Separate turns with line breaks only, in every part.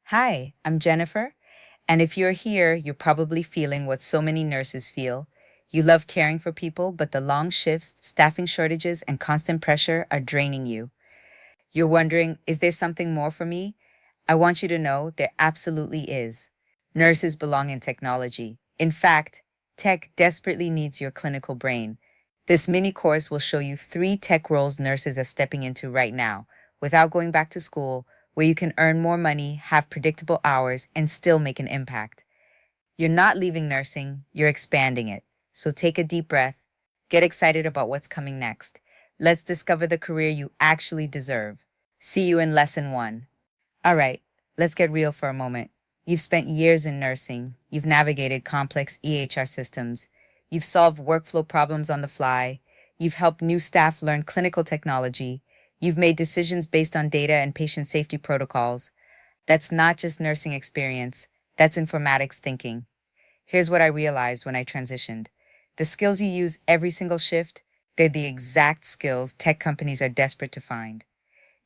Hi, I'm Jennifer, and if you're here, you're probably feeling what so many nurses feel. You love caring for people, but the long shifts, staffing shortages, and constant pressure are draining you. You're wondering, is there something more for me? I want you to know there absolutely is. Nurses belong in technology. In fact, tech desperately needs your clinical brain. This mini course will show you three tech roles nurses are stepping into right now, without going back to school, where you can earn more money, have predictable hours, and still make an impact. You're not leaving nursing, you're expanding it. So take a deep breath, get excited about what's coming next. Let's discover the career you actually deserve. See you in lesson one. All right, let's get real for a moment. You've spent years in nursing, you've navigated complex EHR systems, you've solved workflow problems on the fly, you've helped new staff learn clinical technology, you've made decisions based on data and patient safety protocols. That's not just nursing experience, that's informatics thinking. Here's what I realized when I transitioned. The skills you use every single shift, they're the exact skills tech companies are desperate to find.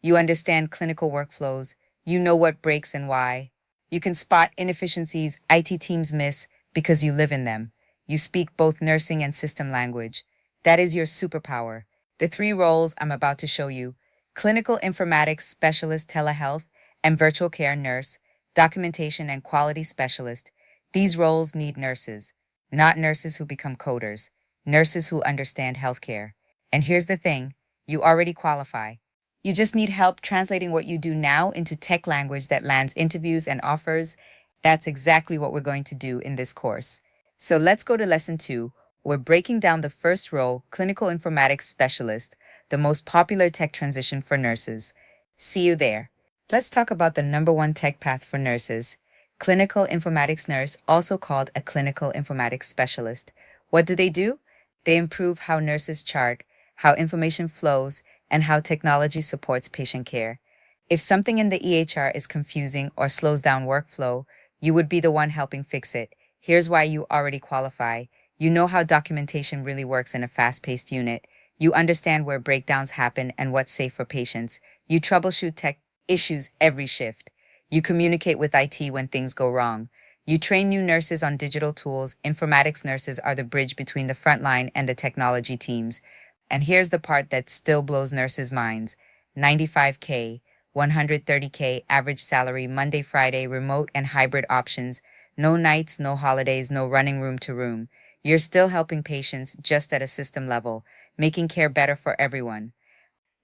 You understand clinical workflows, you know what breaks and why. You can spot inefficiencies IT teams miss because you live in them. You speak both nursing and system language. That is your superpower. The three roles I'm about to show you: clinical informatics specialist telehealth and virtual care nurse, documentation and quality specialist. These roles need nurses, not nurses who become coders, nurses who understand healthcare. And here's the thing, you already qualify. You just need help translating what you do now into tech language that lands interviews and offers. That's exactly what we're going to do in this course. So let's go to lesson two. We're breaking down the first role, clinical informatics specialist, the most popular tech transition for nurses. See you there. Let's talk about the number one tech path for nurses. Clinical informatics nurse, also called a clinical informatics specialist. What do? They improve how nurses chart, how information flows, and how technology supports patient care. If something in the EHR is confusing or slows down workflow, you would be the one helping fix it. Here's why you already qualify. You know how documentation really works in a fast-paced unit. You understand where breakdowns happen and what's safe for patients. You troubleshoot tech issues every shift. You communicate with IT when things go wrong. You train new nurses on digital tools. Informatics nurses are the bridge between the front line and the technology teams. And here's the part that still blows nurses' minds. 95K, 130K average salary, Monday, Friday, remote and hybrid options. No nights, no holidays, no running room to room. You're still helping patients just at a system level, making care better for everyone.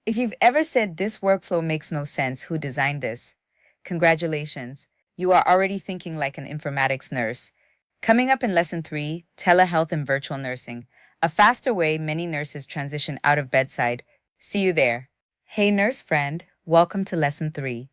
If you've ever said this workflow makes no sense, who designed this? Congratulations. You are already thinking like an informatics nurse. Coming up in lesson three, telehealth and virtual nursing, a faster way many nurses transition out of bedside. See you there. Hey, nurse friend, welcome to lesson three.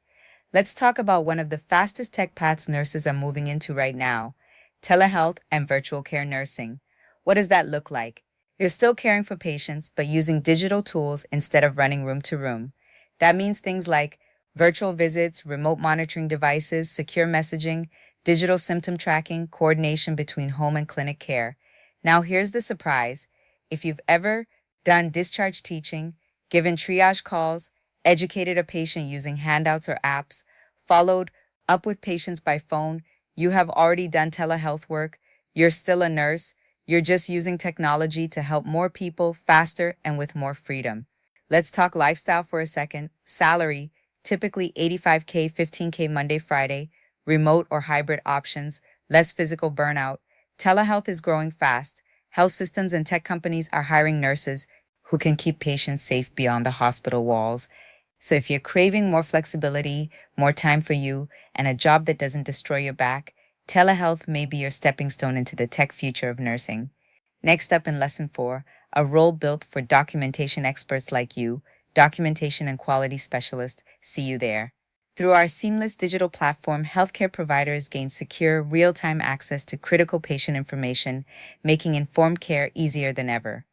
Let's talk about one of the fastest tech paths nurses are moving into right now: telehealth and virtual care nursing. What does that look like? You're still caring for patients, but using digital tools instead of running room to room. That means things like virtual visits, remote monitoring devices, secure messaging, digital symptom tracking, coordination between home and clinic care. Now, here's the surprise. If you've ever done discharge teaching, given triage calls, educated a patient using handouts or apps, followed up with patients by phone, you have already done telehealth work. You're still a nurse. You're just using technology to help more people faster and with more freedom. Let's talk lifestyle for a second. Salary, typically 85K, 15K Monday, Friday, remote or hybrid options, less physical burnout. Telehealth is growing fast. Health systems and tech companies are hiring nurses who can keep patients safe beyond the hospital walls. So if you're craving more flexibility, more time for you, and a job that doesn't destroy your back, telehealth may be your stepping stone into the tech future of nursing. Next up in lesson four, a role built for documentation experts like you, documentation and quality specialist. See you there. Through our seamless digital platform, healthcare providers gain secure, real-time access to critical patient information, making informed care easier than ever.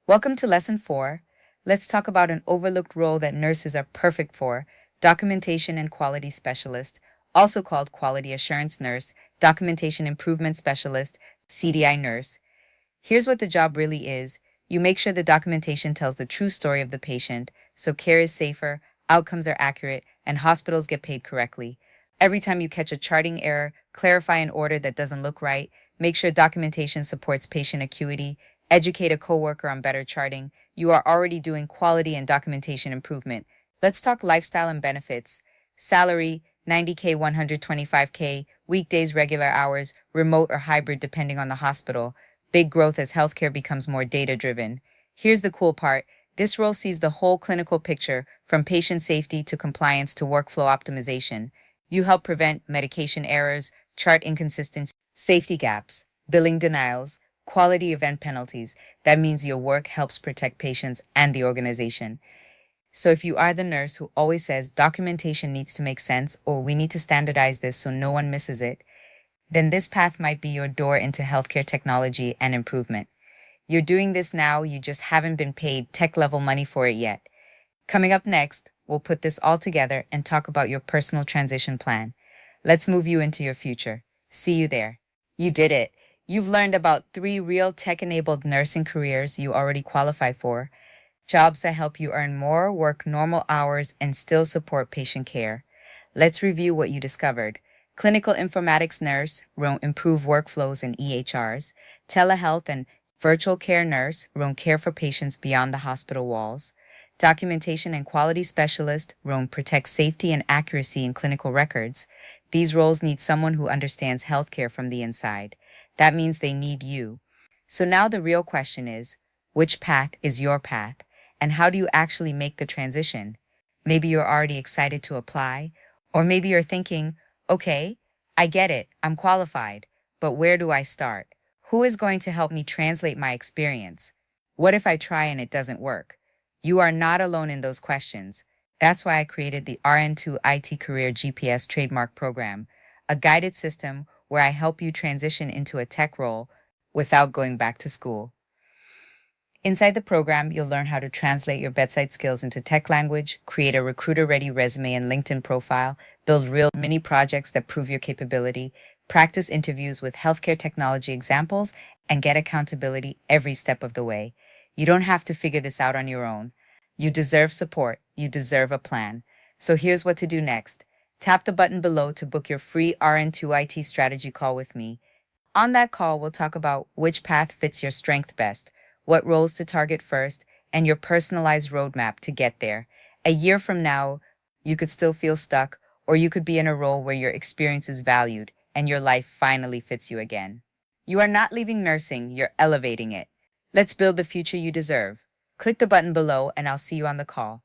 Welcome to lesson four. Let's talk about an overlooked role that nurses are perfect for: documentation and quality specialist, also called quality assurance nurse, documentation improvement specialist, CDI nurse. Here's what the job really is. You make sure the documentation tells the true story of the patient, so care is safer, outcomes are accurate, and hospitals get paid correctly. Every time you catch a charting error, clarify an order that doesn't look right, make sure documentation supports patient acuity, educate a coworker on better charting. You are already doing quality and documentation improvement. Let's talk lifestyle and benefits. Salary, 90K, 125K, weekdays, regular hours, remote or hybrid depending on the hospital. Big growth as healthcare becomes more data-driven. Here's the cool part. This role sees the whole clinical picture, from patient safety to compliance to workflow optimization. You help prevent medication errors, chart inconsistencies, safety gaps, billing denials, quality event penalties. That means your work helps protect patients and the organization. So if you are the nurse who always says documentation needs to make sense or we need to standardize this so no one misses it, then this path might be your door into healthcare technology and improvement. You're doing this now, you just haven't been paid tech level money for it yet. Coming up next, we'll put this all together and talk about your personal transition plan. Let's move you into your future. See you there. You did it. You've learned about 3 real tech-enabled nursing careers you already qualify for. Jobs that help you earn more, work normal hours, and still support patient care. Let's review what you discovered. Clinical informatics nurse, improve workflows and EHRs. Telehealth and virtual care nurse, care for patients beyond the hospital walls. Documentation and quality specialist, protect safety and accuracy in clinical records. These roles need someone who understands healthcare from the inside. That means they need you. So now the real question is, which path is your path? And how do you actually make the transition? Maybe you're already excited to apply, or maybe you're thinking, okay, I get it, I'm qualified, but where do I start? Who is going to help me translate my experience? What if I try and it doesn't work? You are not alone in those questions. That's why I created the RN2 IT Career GPS Trademark Program, a guided system where I help you transition into a tech role without going back to school. Inside the program, you'll learn how to translate your bedside skills into tech language, create a recruiter-ready resume and LinkedIn profile, build real mini projects that prove your capability, practice interviews with healthcare technology examples, and get accountability every step of the way. You don't have to figure this out on your own. You deserve support. You deserve a plan. So here's what to do next. Tap the button below to book your free RN2 IT strategy call with me. On that call, we'll talk about which path fits your strength best, what roles to target first, and your personalized roadmap to get there. A year from now, you could still feel stuck, or you could be in a role where your experience is valued and your life finally fits you again. You are not leaving nursing, you're elevating it. Let's build the future you deserve. Click the button below and I'll see you on the call.